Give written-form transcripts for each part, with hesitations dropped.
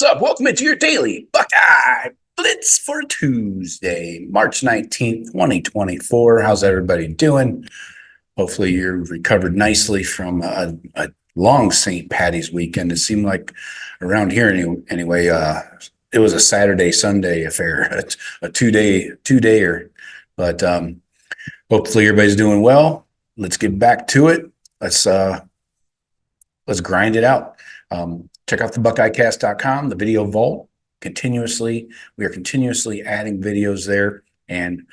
What's up? Welcome into your Daily Buckeye Blitz for Tuesday, March 19th, 2024. How's everybody doing? Hopefully you're recovered nicely from a long St. Patty's weekend. It seemed like around here anyway, it was a Saturday, Sunday affair, a two-dayer. But hopefully everybody's doing well. Let's get back to it. Let's grind it out. Check out the BuckeyeCast.com, the video vault. We are continuously adding videos there and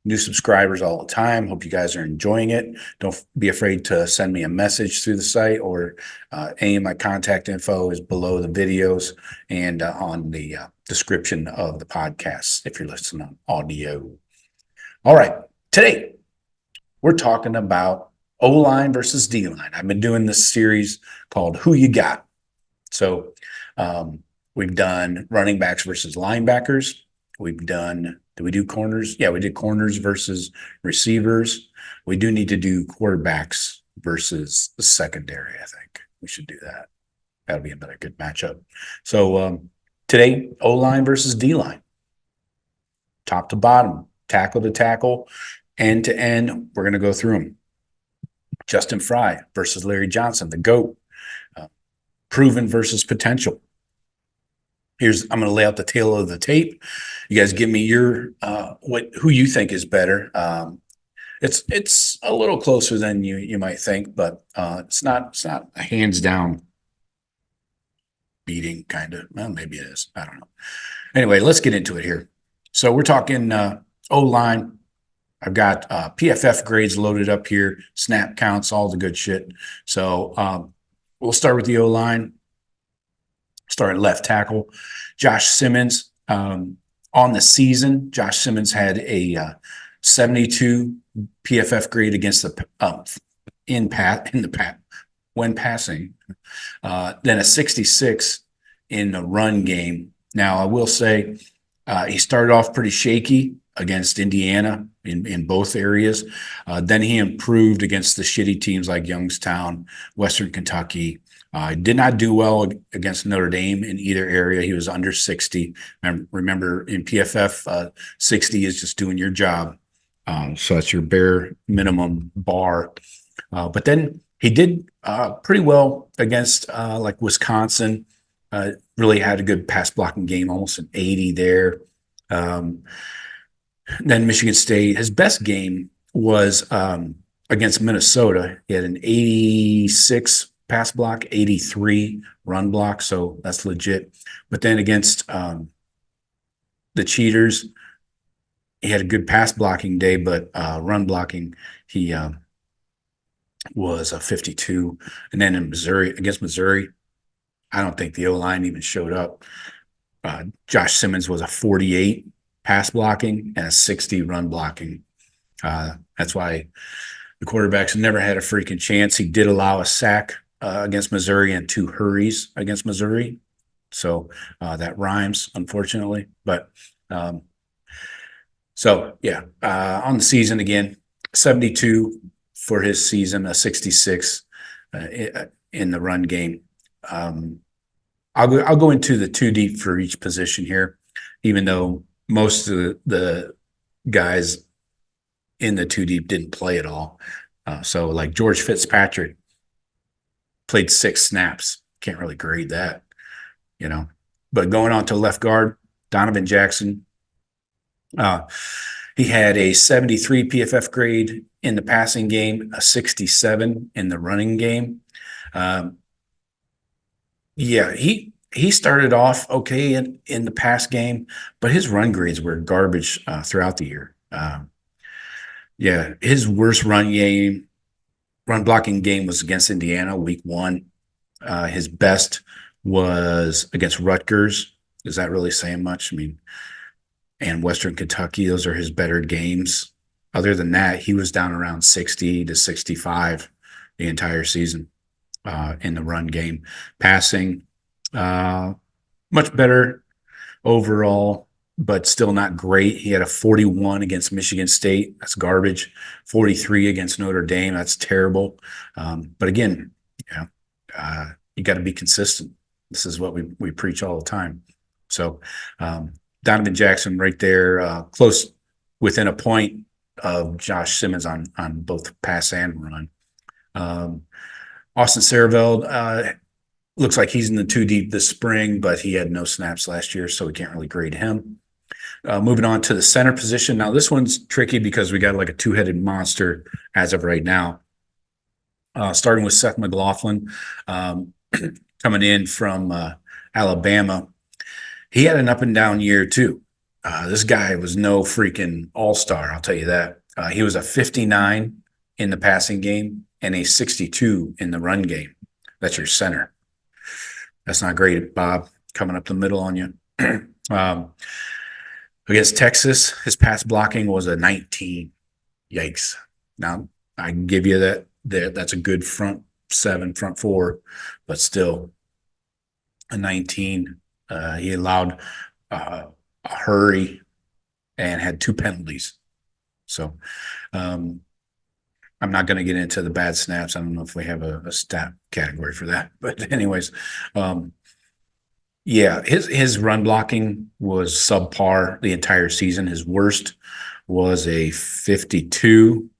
new subscribers all the time. Hope you guys are enjoying it. Don't be afraid to send me a message through the site, or any of my contact info is below the videos and on the description of the podcast if you're listening on audio. All right, today we're talking about O-line versus D-line. I've been doing this series called Who You Got. So we've done running backs versus linebackers. Did we do corners? Yeah, we did corners versus receivers. We do need to do quarterbacks versus the secondary. I think we should do that. That'll be another good matchup. So today, O-line versus D-line. Top to bottom, tackle to tackle, end to end. We're going to go through them. Justin Fry versus Larry Johnson, the GOAT. Proven versus potential. I'm going to lay out the tail of the tape. You guys give me your who you think is better. It's a little closer than you might think, but it's not a hands down beating kind of. Well, maybe it is. I don't know. Anyway, let's get into it here. So we're talking O-line. I've got PFF grades loaded up here, snap counts, all the good shit. So we'll start with the O-line. Start at left tackle. Josh Simmons. On the season, Josh Simmons had a 72 PFF grade against the when passing. Then a 66 in the run game. Now, I will say he started off pretty shaky against Indiana in both areas. Then he improved against the shitty teams like Youngstown, Western Kentucky. Did not do well against Notre Dame in either area. He was under 60. Remember, in PFF, 60 is just doing your job. So that's your bare minimum bar. But then he did pretty well against like Wisconsin. Really had a good pass blocking game, almost an 80 there. Then Michigan State, his best game was against Minnesota. He had an 86 pass block, 83 run block, so that's legit. But then against the Cheaters, he had a good pass blocking day, but run blocking, he was a 52. And then against Missouri, I don't think the O-line even showed up. Josh Simmons was a 48 pass blocking and a 60 run blocking. That's why the quarterbacks never had a freaking chance. He did allow a sack against Missouri and 2 hurries against Missouri. So that rhymes, unfortunately. But on the season again, 72 for his season, a 66 in the run game. I'll go into the 2 deep for each position here, even though most of the guys in the 2 deep didn't play at all. So like George Fitzpatrick played 6 snaps. Can't really grade that, But going on to left guard, Donovan Jackson. He had a 73 PFF grade in the passing game, a 67 in the running game. He started off okay in the pass game, but his run grades were garbage throughout the year. His worst run blocking game was against Indiana, week 1. His best was against Rutgers. Is that really saying much? I mean, and Western Kentucky, those are his better games. Other than that, he was down around 60 to 65 the entire season in the run game. Passing, much better overall, but still not great. He had a 41 against Michigan State. That's garbage. 43 against Notre Dame. That's terrible. But again, you got to be consistent. This is what we preach all the time. So Donovan Jackson right there, close within a point of Josh Simmons on both pass and run. Austin Sareveld looks like he's in the 2 deep this spring, but he had no snaps last year, so we can't really grade him. Moving on to the center position. Now, this one's tricky because we got like a two-headed monster as of right now. Starting with Seth McLaughlin, coming in from Alabama. He had an up and down year too. This guy was no freaking all-star, I'll tell you that. He was a 59 in the passing game and a 62 in the run game. That's your center. That's not great, Bob, coming up the middle on you. Against Texas, his pass blocking was a 19. Yikes. Now, I can give you that. That's a good front 7, front 4, but still a 19. He allowed a hurry and had 2 penalties. So I'm not going to get into the bad snaps. I don't know if we have a stat category for that. But anyways, yeah, his run blocking was subpar the entire season. His worst was a 52,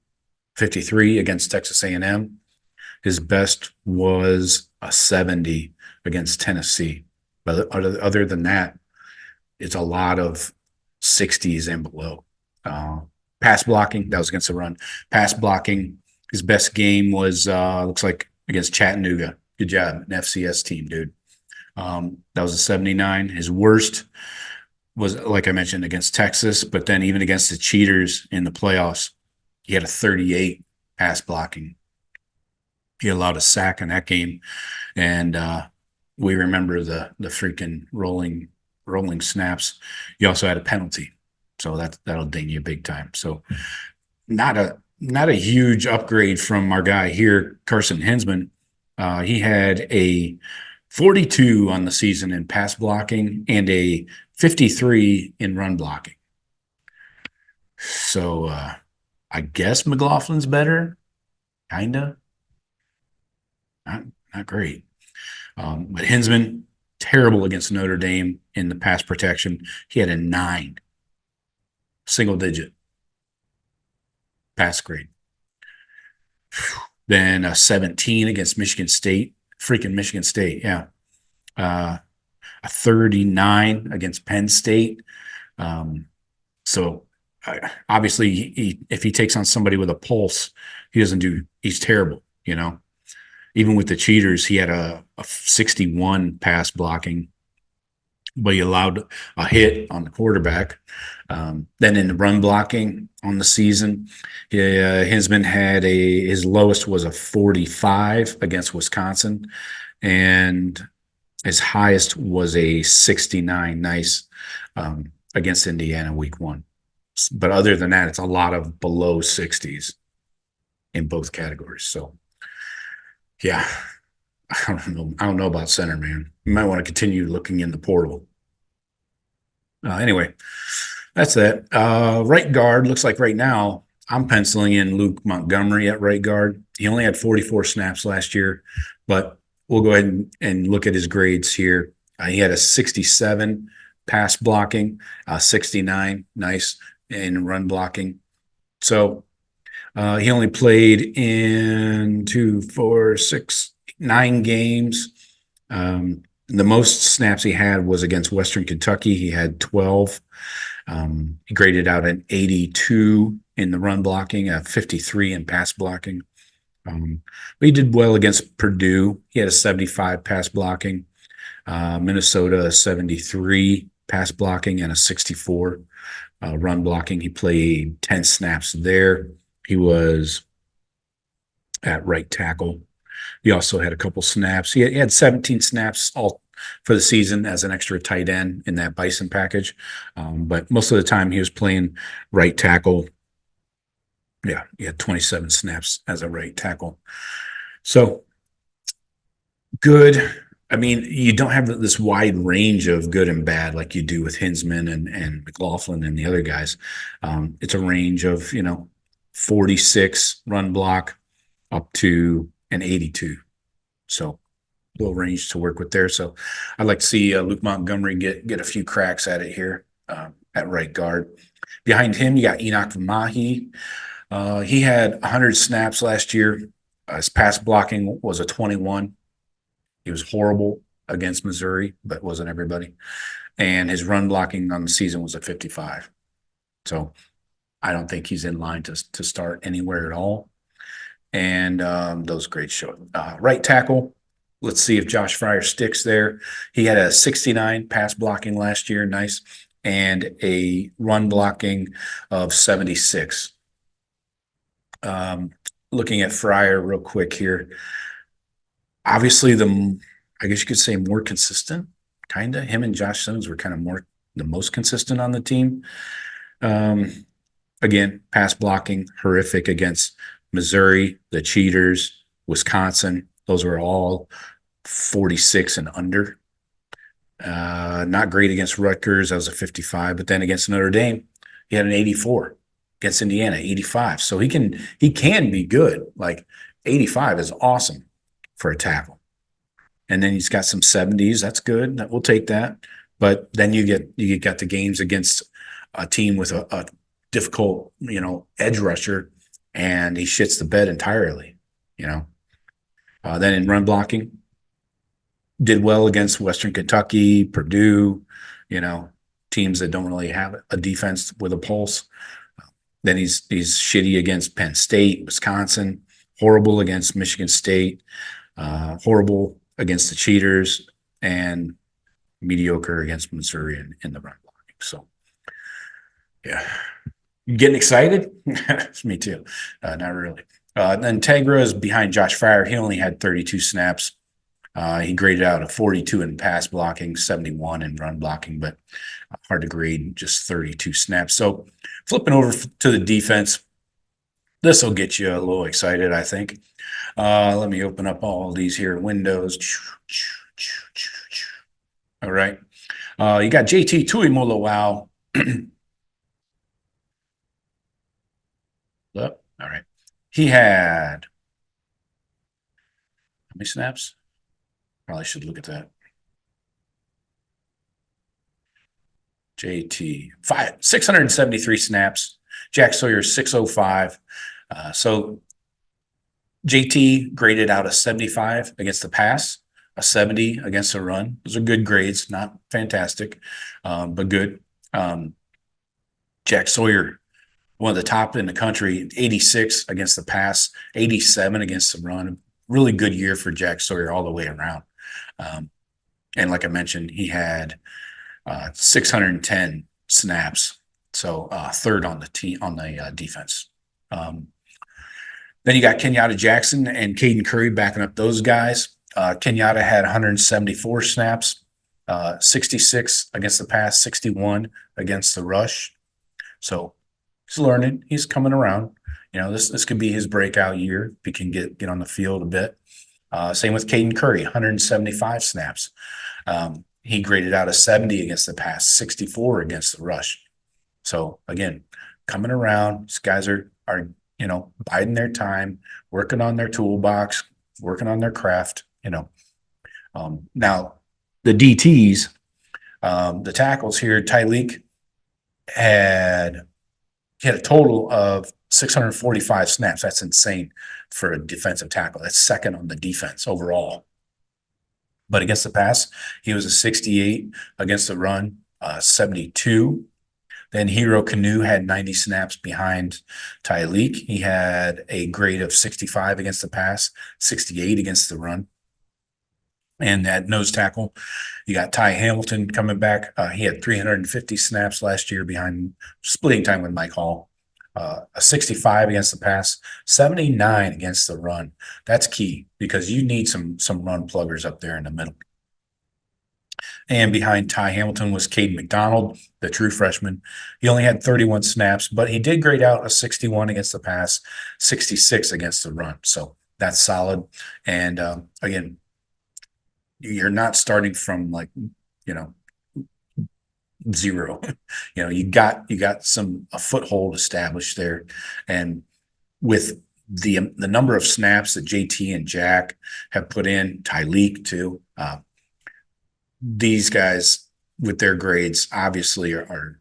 53 against Texas A&M. His best was a 70 against Tennessee. But other than that, it's a lot of 60s and below. Pass blocking, that was against the run. Pass blocking, his best game was, looks like, against Chattanooga. Good job, an FCS team, dude. That was a 79. His worst was, like I mentioned, against Texas, but then even against the Cheaters in the playoffs, he had a 38 pass blocking. He allowed a sack in that game, and we remember the freaking rolling snaps. He also had a penalty, so that'll ding you big time. So not a huge upgrade from our guy here, Carson Hinsman. He had a 42 on the season in pass blocking and a 53 in run blocking. So I guess McLaughlin's better, kinda. Not great. But Hinsman, terrible against Notre Dame in the pass protection. He had a 9, single digit pass grade. Then a 17 against Michigan State. Freaking Michigan State, yeah. A 39 against Penn State. So obviously, if he takes on somebody with a pulse, he's terrible, you know. Even with the Cheaters, he had a 61 pass blocking, but he allowed a hit on the quarterback. Then in the run blocking on the season, Hinsman had his lowest was a 45 against Wisconsin, and his highest was a 69. Nice against Indiana week 1. But other than that, it's a lot of below 60s in both categories. So, yeah, I don't know about center, man. You might want to continue looking in the portal. Anyway, that's that. Right guard, looks like right now I'm penciling in Luke Montgomery at right guard. He only had 44 snaps last year, but we'll go ahead and look at his grades here. He had a 67 pass blocking, 69, nice, in run blocking. So he only played in 2, 4, 6, 9 games. The most snaps he had was against Western Kentucky. He had 12. He graded out an 82 in the run blocking, a 53 in pass blocking. But he did well against Purdue. He had a 75 pass blocking. Minnesota, a 73 pass blocking and a 64 run blocking. He played 10 snaps there. He was at right tackle. He also had a couple snaps. He had 17 snaps all for the season as an extra tight end in that Bison package. But most of the time he was playing right tackle. Yeah, he had 27 snaps as a right tackle. So good. I mean, you don't have this wide range of good and bad like you do with Hinsman and McLaughlin and the other guys. It's a range of, 46 run block up to an 82. So little range to work with there. So I'd like to see Luke Montgomery get a few cracks at it here at right guard. Behind him, you got Enoch Mahi. He had 100 snaps last year. His pass blocking was a 21. He was horrible against Missouri, but wasn't everybody. And his run blocking on the season was a 55. So I don't think he's in line to start anywhere at all. And those grades show. Right tackle, let's see if Josh Fryer sticks there. He had a 69 pass blocking last year, nice, and a run blocking of 76. Looking at Fryer real quick here. Obviously, I guess you could say more consistent, kind of. Him and Josh Sims were kind of the most consistent on the team. Again, pass blocking, horrific against Missouri, the Cheaters, Wisconsin. Those were all 46 and under. Not great against Rutgers. That was a 55. But then against Notre Dame, he had an 84. Against Indiana, 85. So he can be good. Like 85 is awesome for a tackle. And then he's got some 70s. That's good. We'll take that. But then you got the games against a team with a difficult, edge rusher, and he shits the bed entirely, Then in run blocking, did well against Western Kentucky, Purdue, teams that don't really have a defense with a pulse. Then he's shitty against Penn State, Wisconsin, horrible against Michigan State, horrible against the Cheaters, and mediocre against Missouri in the run blocking. So, yeah. Getting excited? Me too. Not really. Then Tegra is behind Josh Fryer. He only had 32 snaps. He graded out a 42 in pass blocking, 71 in run blocking, but hard to grade just 32 snaps. So flipping over to the defense, this will get you a little excited, I think. Let me open up all these here windows. All right. You got JT Tuimoloau. All right. He had how many snaps? Probably should look at that. JT 673 snaps. Jack Sawyer 605. So JT graded out a 75 against the pass, a 70 against the run. Those are good grades, not fantastic, but good. Jack Sawyer, one of the top in the country, 86 against the pass, 87 against the run. Really good year for Jack Sawyer all the way around. And like I mentioned, he had 610 snaps, so third on the team on the defense. Then you got Kenyatta Jackson and Caden Curry backing up those guys. Kenyatta had 174 snaps, 66 against the pass, 61 against the rush. So he's learning. He's coming around. This could be his breakout year if he can get on the field a bit. Same with Caden Curry, 175 snaps. He graded out a 70 against the pass, 64 against the rush. So again, coming around. These guys are biding their time, working on their toolbox, working on their craft. Now the DTs, the tackles here, Tyleek had a total of 645 snaps. That's insane for a defensive tackle. That's second on the defense overall. But against the pass, he was a 68. Against the run, 72. Then Hero Canoe had 90 snaps behind Tyleek. He had a grade of 65 against the pass, 68 against the run. And at nose tackle, you got Ty Hamilton coming back. He had 350 snaps last year behind splitting time with Mike Hall. A 65 against the pass, 79 against the run. That's key because you need some run pluggers up there in the middle. And behind Ty Hamilton was Cade McDonald, the true freshman. He only had 31 snaps, but he did grade out a 61 against the pass, 66 against the run. So that's solid. And again, you're not starting from zero. You got a foothold established there. And with the number of snaps that JT and Jack have put in, Tyleek too. These guys with their grades obviously are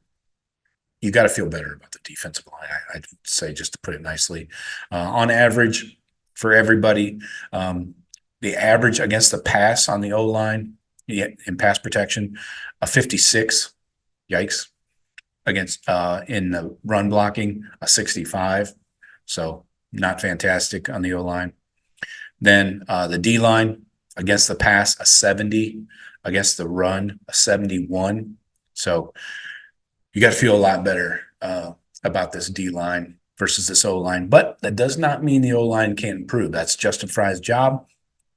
you got to feel better about the defensive line. I'd say, just to put it nicely, on average for everybody, the average against the pass on the O line in pass protection, a 56. Yikes. Against in the run blocking, a 65. So not fantastic on the O line. Then the D line against the pass, a 70. Against the run, a 71. So you got to feel a lot better about this D line versus this O line. But that does not mean the O line can't improve. That's Justin Fry's job.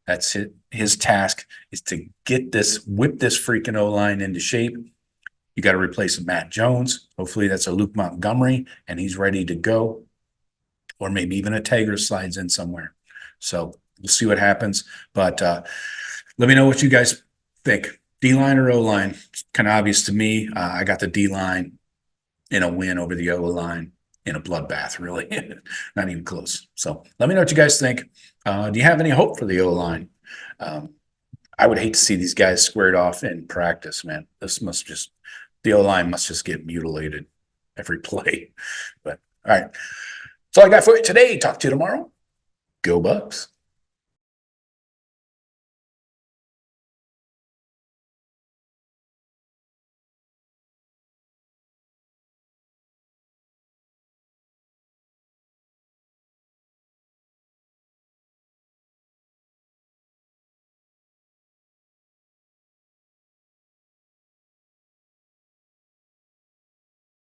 That's it. His task is to whip this freaking O line into shape. You got to replace Matt Jones. Hopefully that's a Luke Montgomery and he's ready to go. Or maybe even a Tager slides in somewhere. So we'll see what happens. But let me know what you guys think. D-line or O-line? It's kind of obvious to me. I got the D-line in a win over the O-line in a bloodbath, really. Not even close. So let me know what you guys think. Do you have any hope for the O-line? I would hate to see these guys squared off in practice, man. The O-line must just get mutilated every play. But all right. That's all I got for you today. Talk to you tomorrow. Go Bucks.